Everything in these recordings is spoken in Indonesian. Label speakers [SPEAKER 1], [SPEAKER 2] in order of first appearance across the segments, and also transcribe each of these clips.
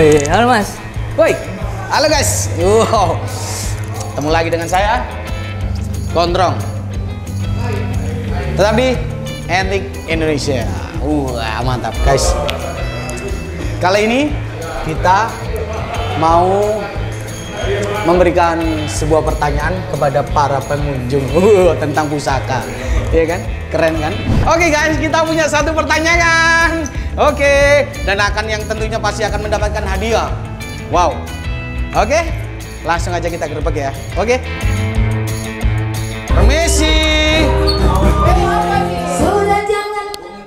[SPEAKER 1] Halo Mas.
[SPEAKER 2] Woi, halo guys. Ketemu lagi dengan saya, Gondrong. Tetap di Etik Indonesia. Mantap guys. Kali ini kita mau memberikan sebuah pertanyaan kepada para pengunjung tentang pusaka. Iya kan? Keren kan? Oke guys, kita punya satu pertanyaan. Oke, dan yang tentunya pasti akan mendapatkan hadiah. Wow. Oke, langsung aja kita gerbek ya. Oke. Permisi.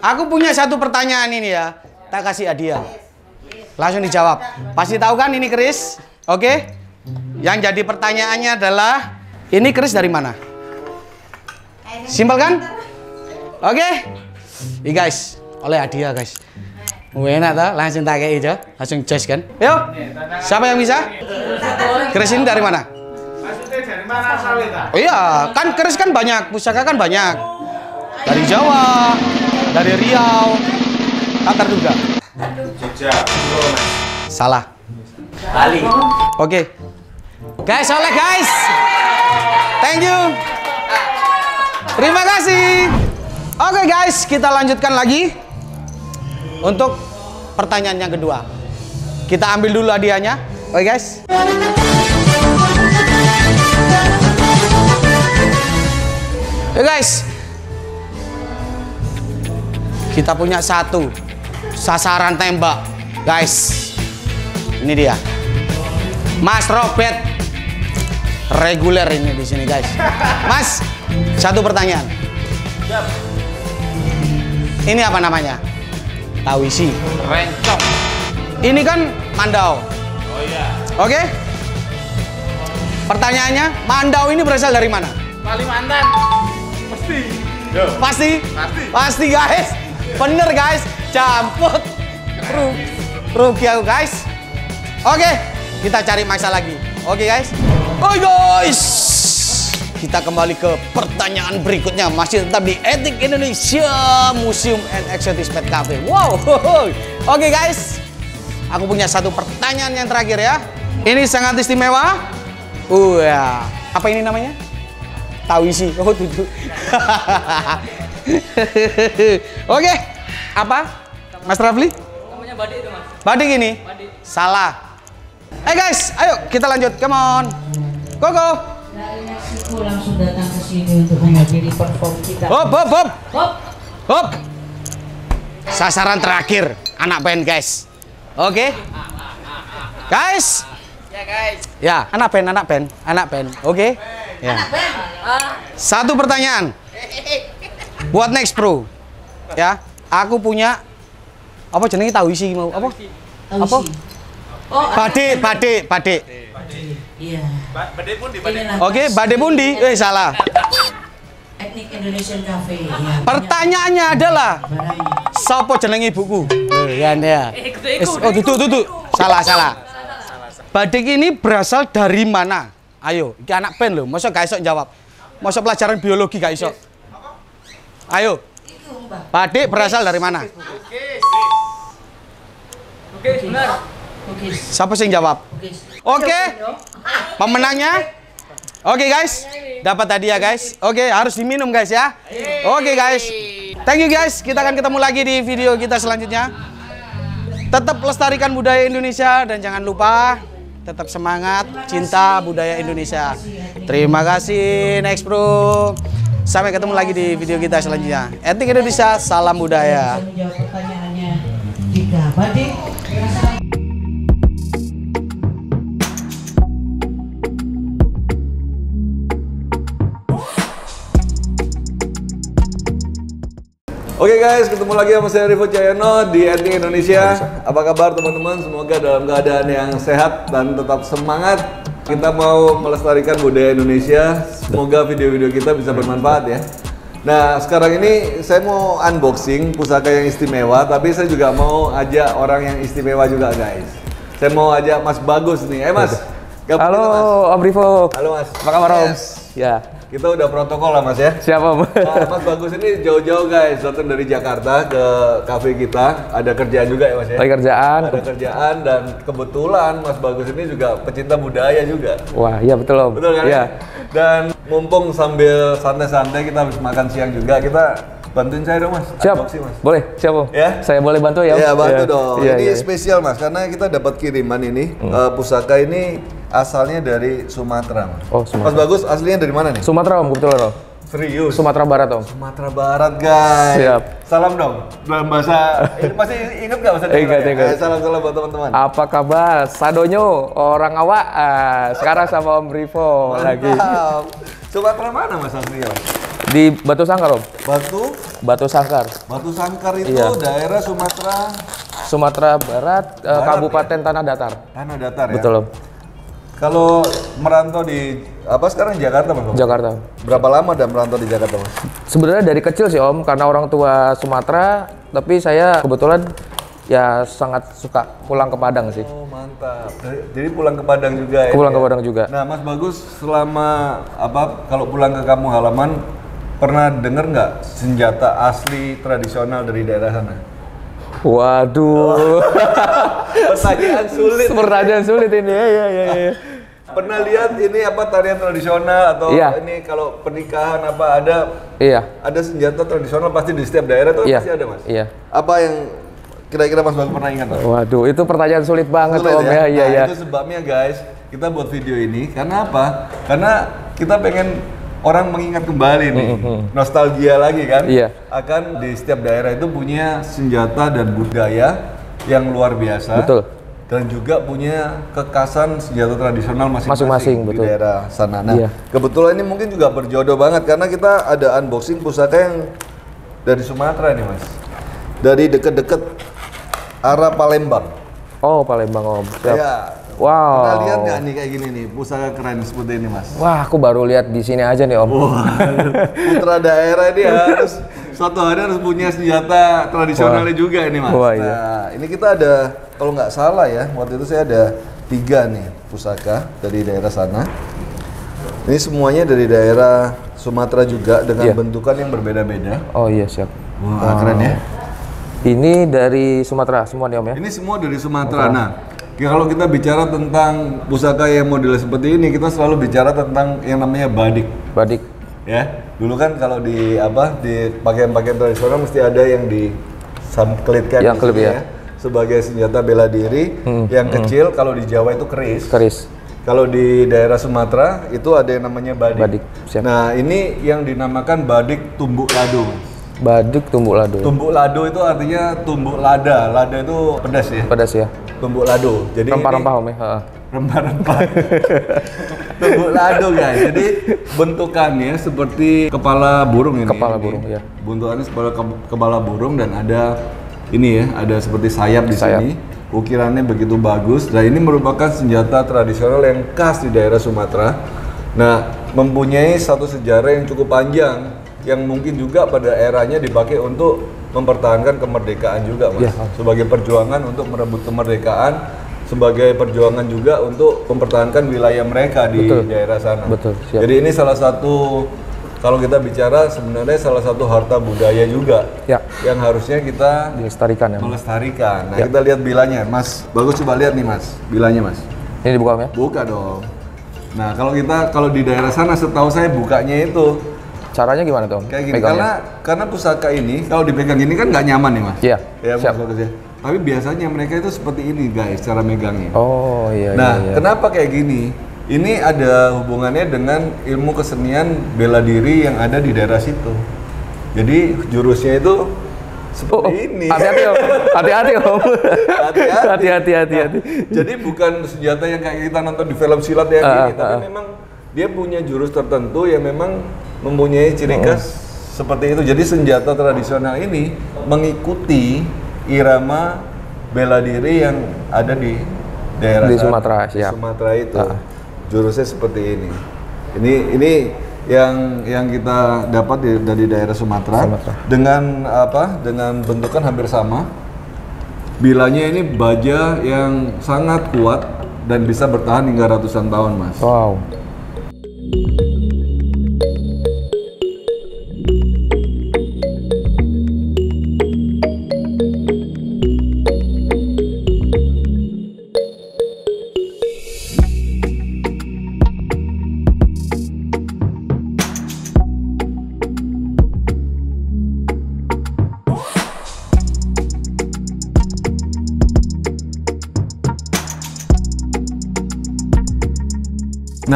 [SPEAKER 2] Aku punya satu pertanyaan ini ya. Tak kasih hadiah. Langsung dijawab. Pasti tahu kan ini keris? Oke. Yang jadi pertanyaannya adalah, ini keris dari mana? Simpel kan? Oke. Nih guys, oleh hadiah guys. Enak tuh, langsung tak kayak itu, langsung jos kan? Yuk, siapa yang bisa? Keris ini dari mana?
[SPEAKER 3] Maksudnya dari mana asalnya?
[SPEAKER 2] Iya, kan keris kan banyak, pusaka kan banyak. Dari Jawa, dari Riau, tak terduga.
[SPEAKER 3] Jogja.
[SPEAKER 2] Salah.
[SPEAKER 1] Bali.
[SPEAKER 2] Oke. Guys, oleh guys. Thank you. Terima kasih. Oke guys, kita lanjutkan lagi. Untuk pertanyaan yang kedua, kita ambil dulu hadiahnya. Oke guys. Oke guys, kita punya satu sasaran tembak guys. Ini dia, Mas Robert. Reguler ini di sini guys. Mas, satu pertanyaan. Ini apa namanya? Tawisi.
[SPEAKER 3] Rencong.
[SPEAKER 2] Ini kan mandau.
[SPEAKER 3] Oh iya.
[SPEAKER 2] Oke. Pertanyaannya, mandau ini berasal dari mana?
[SPEAKER 3] Kalimantan. Pasti.
[SPEAKER 2] Pasti?
[SPEAKER 3] Pasti.
[SPEAKER 2] Pasti guys. Bener guys. Campur. Rugi aku guys. Oke. Kita cari Maisa lagi. Oke guys. Oke guys. Kita kembali ke pertanyaan berikutnya. Masih tetap di Etik Indonesia Museum and Exotic Pet Cafe. Wow. Oke guys. Aku punya satu pertanyaan yang terakhir ya. Ini sangat istimewa. Ya. Apa ini namanya? Tawisi. Oh, tuh. Oke. Apa? Mas Rafli?
[SPEAKER 1] Namanya badik itu Mas.
[SPEAKER 2] Badik ini?
[SPEAKER 1] Badik.
[SPEAKER 2] Salah. Guys, ayo kita lanjut. Come on. Go.
[SPEAKER 4] Dari Meksiko langsung datang ke sini untuk menghadiri perform kita.
[SPEAKER 2] Hop. Sasaran terakhir, anak band guys. Oke. Guys.
[SPEAKER 1] Ya guys.
[SPEAKER 2] Ya, anak band. Oke. Ya. Satu pertanyaan. Buat Next Pro. Ya, aku punya apa jenenge tawisi mau apa? Apa?
[SPEAKER 4] Oh,
[SPEAKER 2] Badik.
[SPEAKER 4] iya.
[SPEAKER 3] Badai pun di
[SPEAKER 2] Oke, Badik Pundi. Salah.
[SPEAKER 4] Etnik Indonesian Cafe. Ya,
[SPEAKER 2] Pertanyaannya adalah,
[SPEAKER 4] Barai.
[SPEAKER 2] sapa jenenge ibuku? Kan ya.
[SPEAKER 1] Iku.
[SPEAKER 2] Oh, duduk. Salah. Badik ini berasal dari mana? Ayo, iki anak band loh. Masa gak iso jawab? Masa pelajaran biologi gak iso? Ayo. Badik berasal dari mana?
[SPEAKER 1] Oke, benar.
[SPEAKER 4] Oke.
[SPEAKER 2] Siapa sih yang jawab? Oke. Pemenangnya? Oke guys. Dapat hadiah guys. Oke, harus diminum guys ya. Oke guys. Thank you guys. Kita akan ketemu lagi di video kita selanjutnya. Tetap lestarikan budaya Indonesia dan jangan lupa tetap semangat cinta budaya Indonesia. Terima kasih Next Pro. Sampai ketemu lagi di video kita selanjutnya. Etik Indonesia, salam budaya.
[SPEAKER 4] Bisa menjawab pertanyaannya. Jika Badik
[SPEAKER 5] Oke guys, ketemu lagi sama saya Rifo Cahyono di Etik Indonesia. Apa kabar teman-teman? Semoga dalam keadaan yang sehat dan tetap semangat. Kita mau melestarikan budaya Indonesia. Semoga video-video kita bisa bermanfaat ya. Nah, sekarang ini saya mau unboxing pusaka yang istimewa, tapi saya juga mau ajak orang yang istimewa juga guys. Saya mau ajak Mas Bagus nih. Mas.
[SPEAKER 6] Halo Om Rifo.
[SPEAKER 5] Halo Mas.
[SPEAKER 6] Apa kabar Om?
[SPEAKER 5] Yes.
[SPEAKER 6] Ya.
[SPEAKER 5] Kita udah protokol lah Mas ya.
[SPEAKER 6] Siapa, Om?
[SPEAKER 5] Nah, Mas Bagus ini jauh-jauh guys, datang dari Jakarta ke kafe kita. Ada kerjaan juga ya Mas ya?
[SPEAKER 6] Lagi kerjaan.
[SPEAKER 5] Ada kerjaan dan kebetulan Mas Bagus ini juga pecinta budaya juga.
[SPEAKER 6] Wah, iya betul, Om.
[SPEAKER 5] Betul kan?
[SPEAKER 6] Iya.
[SPEAKER 5] Dan mumpung sambil santai-santai kita habis makan siang juga, kita bantuin saya dong Mas.
[SPEAKER 6] Siap.
[SPEAKER 5] Unboxing, Mas.
[SPEAKER 6] Boleh, siap, Om.
[SPEAKER 5] Ya?
[SPEAKER 6] Saya boleh bantu ya, Om?
[SPEAKER 5] Ya bantu
[SPEAKER 6] Iya.
[SPEAKER 5] dong.
[SPEAKER 6] Iya,
[SPEAKER 5] Ini
[SPEAKER 6] iya.
[SPEAKER 5] spesial Mas, karena kita dapat kiriman ini pusaka ini asalnya dari Sumatera. Mas.
[SPEAKER 6] Oh, Sumatera.
[SPEAKER 5] Mas Bagus aslinya dari mana nih?
[SPEAKER 6] Sumatera, Om, kebetulan, Om.
[SPEAKER 5] Serius?
[SPEAKER 6] Sumatera Barat, Om.
[SPEAKER 5] Sumatera Barat guys.
[SPEAKER 6] Siap.
[SPEAKER 5] Salam dong dalam bahasa. Ini masih inget nggak bahasa
[SPEAKER 6] Ingat,
[SPEAKER 5] daerah ya?
[SPEAKER 6] ingat.
[SPEAKER 5] Salam-salam buat teman-teman.
[SPEAKER 6] Apa kabar? Sadonyo, orang awak. Sekarang sama Om Rivo lagi.
[SPEAKER 5] Mantap. Sumatera mana Mas aslinya? Mas?
[SPEAKER 6] Di Batu Sangkar, Om. Batu Sangkar.
[SPEAKER 5] Batu Sangkar itu
[SPEAKER 6] Iya.
[SPEAKER 5] daerah Sumatera
[SPEAKER 6] Sumatera Barat, Kabupaten Tanah Datar.
[SPEAKER 5] Tanah Datar ya.
[SPEAKER 6] Betul, Om.
[SPEAKER 5] Kalau merantau di apa sekarang Jakarta Mas?
[SPEAKER 6] Jakarta.
[SPEAKER 5] Berapa lama dan merantau di Jakarta Mas?
[SPEAKER 6] Sebenarnya dari kecil sih, Om, karena orang tua Sumatera, tapi saya kebetulan ya sangat suka pulang ke Padang sih.
[SPEAKER 5] Oh mantap. Jadi pulang ke Padang juga ya?
[SPEAKER 6] Pulang ke Padang juga.
[SPEAKER 5] Nah Mas Bagus selama apa kalau pulang ke kampung halaman pernah dengar nggak senjata asli tradisional dari daerah sana?
[SPEAKER 6] Waduh.
[SPEAKER 5] Pertanyaan sulit.
[SPEAKER 6] Pertanyaan sulit ini. Ya.
[SPEAKER 5] Pernah lihat ini apa tarian tradisional atau
[SPEAKER 6] Iya.
[SPEAKER 5] ini kalau pernikahan apa ada
[SPEAKER 6] Iya.
[SPEAKER 5] ada senjata tradisional pasti di setiap daerah tuh
[SPEAKER 6] Iya.
[SPEAKER 5] pasti ada Mas.
[SPEAKER 6] Iya.
[SPEAKER 5] Apa yang kira-kira Mas Bagus pernah ingat? Mas?
[SPEAKER 6] Waduh, itu pertanyaan sulit banget,
[SPEAKER 5] Sulit
[SPEAKER 6] Om ya. Iya,
[SPEAKER 5] Nah,
[SPEAKER 6] iya.
[SPEAKER 5] itu sebabnya guys, kita buat video ini karena apa? Karena kita pengen orang mengingat kembali nih, nostalgia lagi kan?
[SPEAKER 6] Iya.
[SPEAKER 5] Akan di setiap daerah itu punya senjata dan budaya yang luar biasa.
[SPEAKER 6] Betul.
[SPEAKER 5] Dan juga punya kekasan senjata tradisional
[SPEAKER 6] Masing-masing,
[SPEAKER 5] di
[SPEAKER 6] betul.
[SPEAKER 5] daerah sana. Nah,
[SPEAKER 6] Iya.
[SPEAKER 5] kebetulan ini mungkin juga berjodoh banget karena kita ada unboxing pusaka yang dari Sumatera nih Mas. Dari deket-deket arah Palembang.
[SPEAKER 6] Oh, Palembang, Om. Siap.
[SPEAKER 5] Ya.
[SPEAKER 6] Wow.
[SPEAKER 5] Pernah lihat nggak nih kayak gini nih, pusaka keren seperti ini Mas?
[SPEAKER 6] Wah, aku baru lihat di sini aja nih, Om.
[SPEAKER 5] Putra daerah ini harus suatu hari harus punya senjata tradisionalnya juga ini Mas.
[SPEAKER 6] Wah, iya.
[SPEAKER 5] Nah, ini kita ada, kalau nggak salah ya, waktu itu saya ada 3 nih pusaka dari daerah sana. Ini semuanya dari daerah Sumatera juga dengan
[SPEAKER 6] Iya.
[SPEAKER 5] bentukan yang berbeda-beda.
[SPEAKER 6] Oh iya, siap.
[SPEAKER 5] Wah, keren ya.
[SPEAKER 6] Ini dari Sumatera semua nih, Om ya?
[SPEAKER 5] Ini semua dari Sumatera. Nah, kalau kita bicara tentang pusaka yang model seperti ini, kita selalu bicara tentang yang namanya badik.
[SPEAKER 6] Badik.
[SPEAKER 5] Ya, dulu kan kalau di apa di pakaian-pakaian tradisional mesti ada yang dikelitkan
[SPEAKER 6] Yang
[SPEAKER 5] di
[SPEAKER 6] kelip,
[SPEAKER 5] sini
[SPEAKER 6] ya.
[SPEAKER 5] sebagai senjata bela diri. Yang kecil kalau di Jawa itu keris.
[SPEAKER 6] Keris.
[SPEAKER 5] Kalau di daerah Sumatera itu ada yang namanya badik.
[SPEAKER 6] Badik, siap.
[SPEAKER 5] Nah, ini yang dinamakan badik tumbuk lado.
[SPEAKER 6] Badik tumbuk lado.
[SPEAKER 5] Tumbuk lado itu artinya tumbuk lada. Lada itu pedas ya.
[SPEAKER 6] Pedas ya.
[SPEAKER 5] Tumbuk lado. Jadi
[SPEAKER 6] Rempah-rempah,
[SPEAKER 5] ini-
[SPEAKER 6] Om ya. Ha.
[SPEAKER 5] rempah-rempah. Tumbuk lado guys. Jadi bentukannya seperti kepala burung ini.
[SPEAKER 6] Kepala
[SPEAKER 5] Ini.
[SPEAKER 6] burung, ya.
[SPEAKER 5] Bentukannya seperti kepala burung dan ada ini ya, ada seperti sayap di
[SPEAKER 6] Sayap.
[SPEAKER 5] sini. Ukirannya begitu bagus. Dan ini merupakan senjata tradisional yang khas di daerah Sumatera. Nah, mempunyai satu sejarah yang cukup panjang yang mungkin juga pada eranya dipakai untuk mempertahankan kemerdekaan juga, Mas.
[SPEAKER 6] Ya.
[SPEAKER 5] Sebagai perjuangan untuk merebut kemerdekaan, sebagai perjuangan juga untuk mempertahankan wilayah mereka di
[SPEAKER 6] Betul.
[SPEAKER 5] daerah sana.
[SPEAKER 6] Betul, siap.
[SPEAKER 5] Jadi ini salah satu, kalau kita bicara sebenarnya salah satu harta budaya juga
[SPEAKER 6] Ya.
[SPEAKER 5] yang harusnya kita
[SPEAKER 6] Dilestarikan ya. Om.
[SPEAKER 5] melestarikan. Nah,
[SPEAKER 6] Ya.
[SPEAKER 5] kita lihat bilanya, Mas. Bagus, coba lihat nih, Mas. Bilanya, Mas.
[SPEAKER 6] Ini dibuka, Om ya.
[SPEAKER 5] Buka dong. Nah, kalau di daerah sana setahu saya bukanya itu
[SPEAKER 6] Caranya gimana tuh, Om?
[SPEAKER 5] kayak gini.
[SPEAKER 6] Pegangnya?
[SPEAKER 5] Karena pusaka ini kalau dipegang gini kan nggak nyaman nih, Mas.
[SPEAKER 6] Iya,
[SPEAKER 5] Ya, Mas,
[SPEAKER 6] siap.
[SPEAKER 5] bagus ya. Tapi biasanya mereka itu seperti ini, guys, cara megangnya.
[SPEAKER 6] Oh iya,
[SPEAKER 5] Nah,
[SPEAKER 6] iya.
[SPEAKER 5] kenapa kayak gini? Ini ada hubungannya dengan ilmu kesenian bela diri yang ada di daerah situ. Jadi jurusnya itu seperti ini.
[SPEAKER 6] Hati-hati, Om. Hati-hati, Om.
[SPEAKER 5] Hati-hati.
[SPEAKER 6] Hati-hati.
[SPEAKER 5] Jadi bukan senjata yang kayak kita nonton di film silat ya gini, tapi memang dia punya jurus tertentu yang memang mempunyai ciri khas seperti itu. Jadi senjata tradisional ini mengikuti irama bela diri yang ada di daerah
[SPEAKER 6] Di
[SPEAKER 5] sana.
[SPEAKER 6] Sumatera,
[SPEAKER 5] Di
[SPEAKER 6] siap.
[SPEAKER 5] Sumatera itu. Jurusnya seperti ini. Ini yang kita dapat dari daerah Sumatera,
[SPEAKER 6] Sumatera.
[SPEAKER 5] dengan apa? Dengan bentukan hampir sama. Bilanya ini baja yang sangat kuat dan bisa bertahan hingga ratusan tahun, Mas.
[SPEAKER 6] Wow.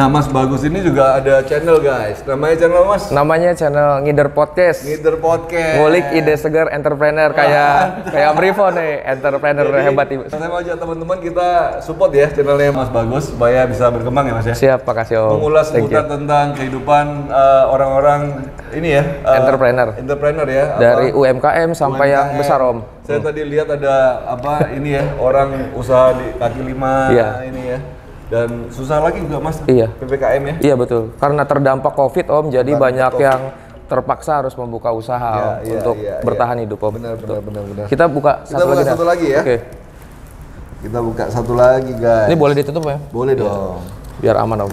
[SPEAKER 5] Nah, Mas Bagus ini juga ada channel, guys. Namanya channel Mas?
[SPEAKER 6] Namanya channel Ngider Podcast.
[SPEAKER 5] Ngider Podcast.
[SPEAKER 6] Ngulik ide segar entrepreneur kayak Om Rivo nih, entrepreneur hebat ibu.
[SPEAKER 5] Saya mau ajak teman-teman kita support ya channelnya Mas Bagus supaya bisa berkembang ya Mas ya.
[SPEAKER 6] Siap, makasih Om.
[SPEAKER 5] Mengulas
[SPEAKER 6] Thank you.
[SPEAKER 5] seputar tentang kehidupan orang-orang ini ya. Entrepreneur ya.
[SPEAKER 6] Dari UMKM sampai yang besar Om.
[SPEAKER 5] Saya tadi lihat ada apa ini ya, orang usaha di kaki lima ini ya. Dan susah lagi juga Mas, PPKM ya?
[SPEAKER 6] Iya betul, karena terdampak COVID Om, jadi banyak yang terpaksa harus membuka usaha untuk bertahan hidup Om.
[SPEAKER 5] Benar.
[SPEAKER 6] Kita buka
[SPEAKER 5] satu lagi ya?
[SPEAKER 6] Oke.
[SPEAKER 5] Kita buka satu lagi guys.
[SPEAKER 6] Ini boleh ditutup ya?
[SPEAKER 5] Boleh dong.
[SPEAKER 6] Biar aman Om.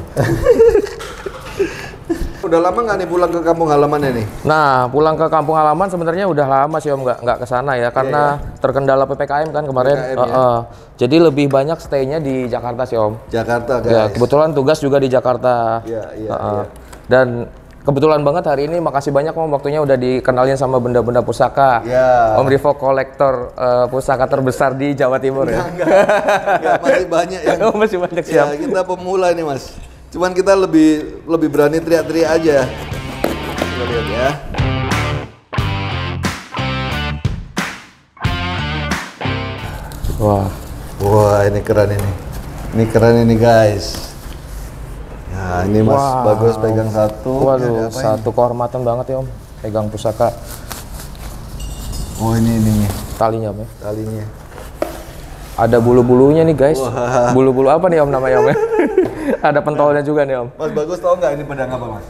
[SPEAKER 5] Udah lama nggak nih pulang ke kampung halamannya nih?
[SPEAKER 6] Nah, pulang ke kampung halaman sebenarnya udah lama sih Om, nggak kesana ya, karena terkendala PPKM kan kemarin. Jadi lebih banyak stay-nya di Jakarta sih Om.
[SPEAKER 5] Jakarta guys.
[SPEAKER 6] Ya, kebetulan tugas juga di Jakarta. Dan kebetulan banget hari ini, makasih banyak Om, waktunya udah dikenalin sama benda-benda pusaka. Om Rivo kolektor pusaka terbesar di Jawa Timur ya.
[SPEAKER 5] Enggak, masih banyak yang
[SPEAKER 6] masih banyak siap.
[SPEAKER 5] Ya, kita pemula nih Mas. Cuman kita lebih berani teriak-teriak aja. Kita lihat ya. Wah, ini keren ini. Ini keren ini guys. Ya, ini Mas Bagus pegang satu.
[SPEAKER 6] Waduh, satu kehormatan banget ya Om, pegang pusaka.
[SPEAKER 5] Oh, ini
[SPEAKER 6] Talinya Om ya.
[SPEAKER 5] talinya.
[SPEAKER 6] Ada bulu-bulunya nih guys. Bulu-bulu apa nih Om namanya Om ya? Ada pentolnya juga nih Om.
[SPEAKER 5] Mas Bagus tahu nggak ini pedang apa Mas?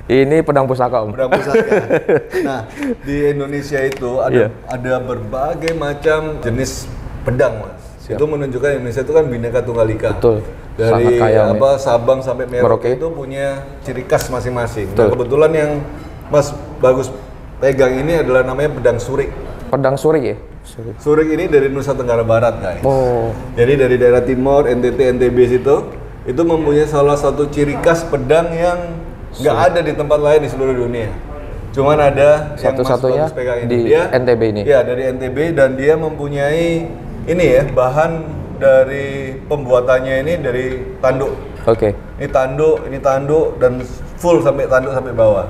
[SPEAKER 6] Ini pedang pusaka Om.
[SPEAKER 5] Pedang pusaka. Nah, di Indonesia itu ada berbagai macam jenis pedang Mas. Itu menunjukkan Indonesia itu kan Bhinneka Tunggal Ika.
[SPEAKER 6] Betul.
[SPEAKER 5] Dari
[SPEAKER 6] kaya,
[SPEAKER 5] Sabang sampai Merauke itu punya ciri khas masing-masing. Nah, kebetulan yang Mas Bagus pegang ini adalah namanya pedang surik.
[SPEAKER 6] Pedang surik ya?
[SPEAKER 5] Surik ini dari Nusa Tenggara Barat guys.
[SPEAKER 6] Oh.
[SPEAKER 5] Jadi dari daerah timur, NTT, NTB itu mempunyai salah satu ciri khas pedang yang nggak ada di tempat lain di seluruh dunia. Cuman ada
[SPEAKER 6] satu-satunya di NTB ini.
[SPEAKER 5] Ya, dari NTB, dan dia mempunyai ini ya, bahan dari pembuatannya ini dari tanduk.
[SPEAKER 6] Oke.
[SPEAKER 5] Ini tanduk dan full sampai tanduk sampai bawah.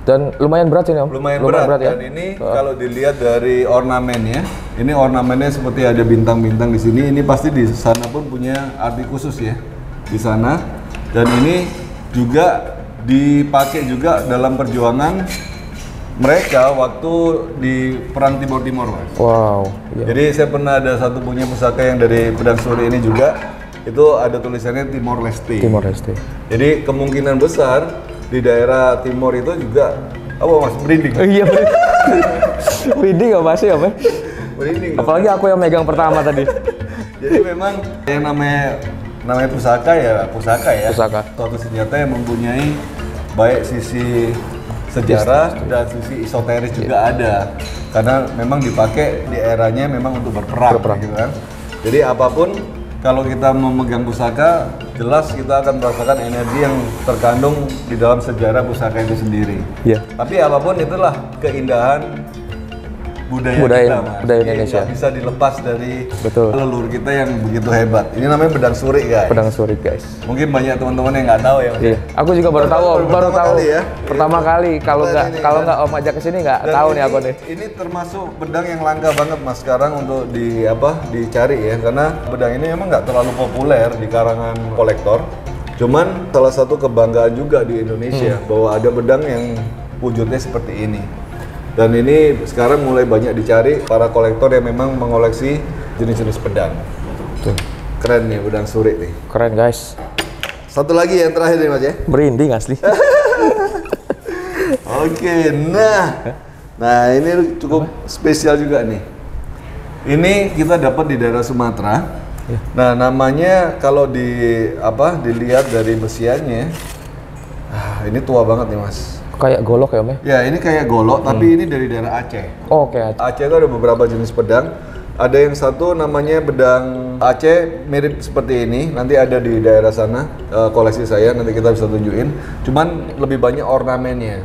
[SPEAKER 6] Dan lumayan berat sih Om.
[SPEAKER 5] Lumayan berat ya. Dan ini kalau dilihat dari ornamennya, ini ornamennya seperti ada bintang-bintang di sini. Ini pasti di sana pun punya arti khusus ya di sana. Dan ini juga dipakai juga dalam perjuangan mereka waktu di Perang Timur Timur, Mas.
[SPEAKER 6] Wow. Iya.
[SPEAKER 5] Jadi saya pernah ada satu punya pusaka yang dari pedang suri ini juga, itu ada tulisannya Timor Leste.
[SPEAKER 6] Timor Leste.
[SPEAKER 5] Jadi kemungkinan besar di daerah timur itu juga apa Mas, merinding?
[SPEAKER 6] Iya, merinding nggak pasti Om ya?
[SPEAKER 5] Merinding.
[SPEAKER 6] Apalagi aku yang megang pertama tadi.
[SPEAKER 5] Jadi memang yang namanya pusaka ya.
[SPEAKER 6] Pusaka.
[SPEAKER 5] Suatu senjata yang mempunyai baik sisi sejarah dan sisi esoteris juga ada. Karena memang dipakai di eranya memang untuk berperang. Gitu kan. Jadi apapun kalau kita memegang pusaka, jelas kita akan merasakan energi yang terkandung di dalam sejarah pusaka itu sendiri.
[SPEAKER 6] Iya.
[SPEAKER 5] Tapi apapun itulah keindahan budaya Indonesia. Nggak bisa dilepas dari leluhur kita yang begitu hebat. Ini namanya pedang surik guys.
[SPEAKER 6] Pedang surik guys.
[SPEAKER 5] Mungkin banyak teman-teman yang nggak tahu ya.
[SPEAKER 6] Iya. Aku juga baru tahu Om. Baru tahu.
[SPEAKER 5] Ya.
[SPEAKER 6] Pertama kali. Kalau nggak Om ajak ke sini nggak tahu nih aku nih.
[SPEAKER 5] Ini termasuk pedang yang langka banget Mas sekarang untuk dicari ya, karena pedang ini memang nggak terlalu populer di kalangan kolektor. Cuman salah satu kebanggaan juga di Indonesia bahwa ada pedang yang wujudnya seperti ini. Dan ini sekarang mulai banyak dicari para kolektor yang memang mengoleksi jenis-jenis pedang.
[SPEAKER 6] Tuh.
[SPEAKER 5] Keren nih pedang surik nih.
[SPEAKER 6] Keren guys.
[SPEAKER 5] Satu lagi yang terakhir nih Mas ya.
[SPEAKER 6] Merinding asli.
[SPEAKER 5] Oke, nah ini cukup spesial juga nih. Ini kita dapat di daerah Sumatera. Nah namanya kalau dilihat dari besiannya, ini tua banget nih Mas.
[SPEAKER 6] Kayak golok ya Om ya?
[SPEAKER 5] Ya ini kayak golok, tapi ini dari daerah Aceh.
[SPEAKER 6] Oh, oke.
[SPEAKER 5] Aceh itu ada beberapa jenis pedang. Ada yang satu namanya pedang Aceh mirip seperti ini. Nanti ada di daerah sana koleksi saya. Nanti kita bisa tunjukin. Cuman lebih banyak ornamennya.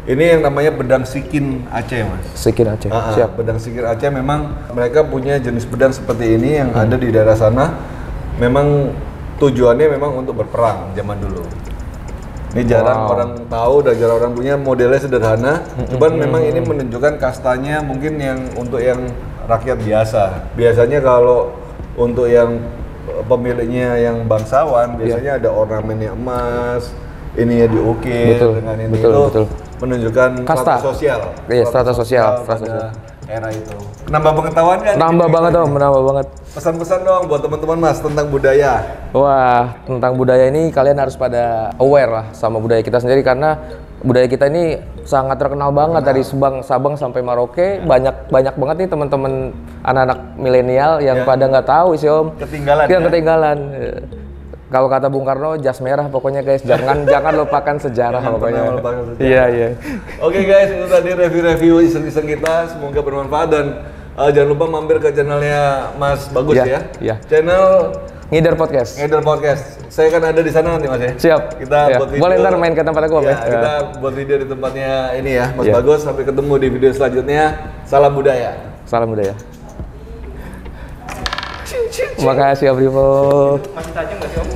[SPEAKER 5] Ini yang namanya pedang Sikin Aceh Mas.
[SPEAKER 6] Sikin Aceh. Siap.
[SPEAKER 5] Pedang Sikin Aceh memang mereka punya jenis pedang seperti ini yang ada di daerah sana. Memang tujuannya memang untuk berperang zaman dulu. Ini jarang orang tahu dan jarang orang punya, modelnya sederhana. Cuman memang ini menunjukkan kastanya mungkin yang untuk yang rakyat biasa. Biasanya kalau untuk yang pemiliknya yang bangsawan, biasanya ada ornamennya emas, ininya diukir dengan ini.
[SPEAKER 6] Betul.
[SPEAKER 5] Menunjukkan
[SPEAKER 6] kasta
[SPEAKER 5] sosial.
[SPEAKER 6] Iya, strata sosial.
[SPEAKER 5] Era itu. Nambah pengetahuan kan?
[SPEAKER 6] Nambah banget Om, nambah banget.
[SPEAKER 5] Pesan-pesan dong buat teman-teman Mas tentang budaya.
[SPEAKER 6] Wah, tentang budaya ini kalian harus pada aware lah sama budaya kita sendiri karena budaya kita ini sangat terkenal banget dari Sabang sampai Merauke. Banyak banget nih teman-teman anak-anak milenial yang pada nggak tahu sih Om.
[SPEAKER 5] Ketinggalan.
[SPEAKER 6] Yang ketinggalan. Kalau kata Bung Karno, jas merah pokoknya guys, jangan lupakan sejarah pokoknya. Iya.
[SPEAKER 5] Oke guys, itu tadi review-review iseng-iseng kita, semoga bermanfaat dan jangan lupa mampir ke channelnya Mas Bagus ya.
[SPEAKER 6] Iya.
[SPEAKER 5] Channel
[SPEAKER 6] Ngider Podcast.
[SPEAKER 5] Saya kan ada di sana nanti Mas ya.
[SPEAKER 6] Siap.
[SPEAKER 5] Kita buat video.
[SPEAKER 6] Boleh ntar main ke tempat aku
[SPEAKER 5] ya. Kita buat video di tempatnya ini ya, Mas Bagus. Sampai ketemu di video selanjutnya. Salam budaya.
[SPEAKER 6] Salam budaya. Makasih Om Rivo.
[SPEAKER 1] Masih tajam nggak sih Om?